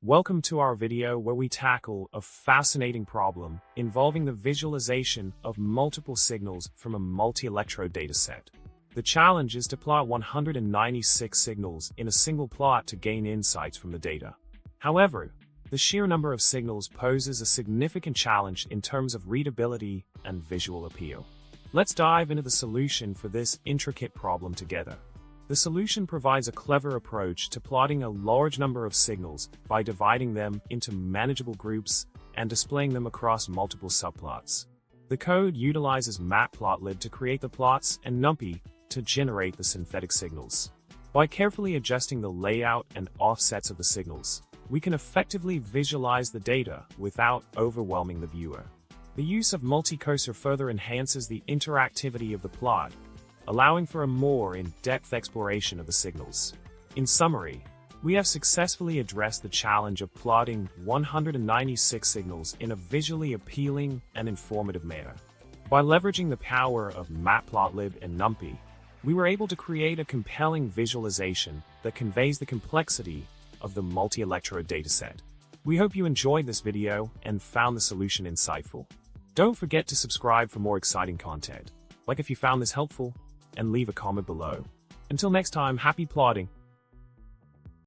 Welcome to our video where we tackle a fascinating problem involving the visualization of multiple signals from a multi-electrode dataset. The challenge is to plot 196 signals in a single plot to gain insights from the data. However, the sheer number of signals poses a significant challenge in terms of readability and visual appeal. Let's dive into the solution for this intricate problem together. The solution provides a clever approach to plotting a large number of signals by dividing them into manageable groups and displaying them across multiple subplots. The code utilizes Matplotlib to create the plots and NumPy to generate the synthetic signals. By carefully adjusting the layout and offsets of the signals, we can effectively visualize the data without overwhelming the viewer. The use of multi-cursor further enhances the interactivity of the plot, allowing for a more in-depth exploration of the signals. In summary, we have successfully addressed the challenge of plotting 196 signals in a visually appealing and informative manner. By leveraging the power of Matplotlib and NumPy, we were able to create a compelling visualization that conveys the complexity of the multi-electrode dataset. We hope you enjoyed this video and found the solution insightful. Don't forget to subscribe for more exciting content. Like if you found this helpful, and leave a comment below. Until next time, happy plotting!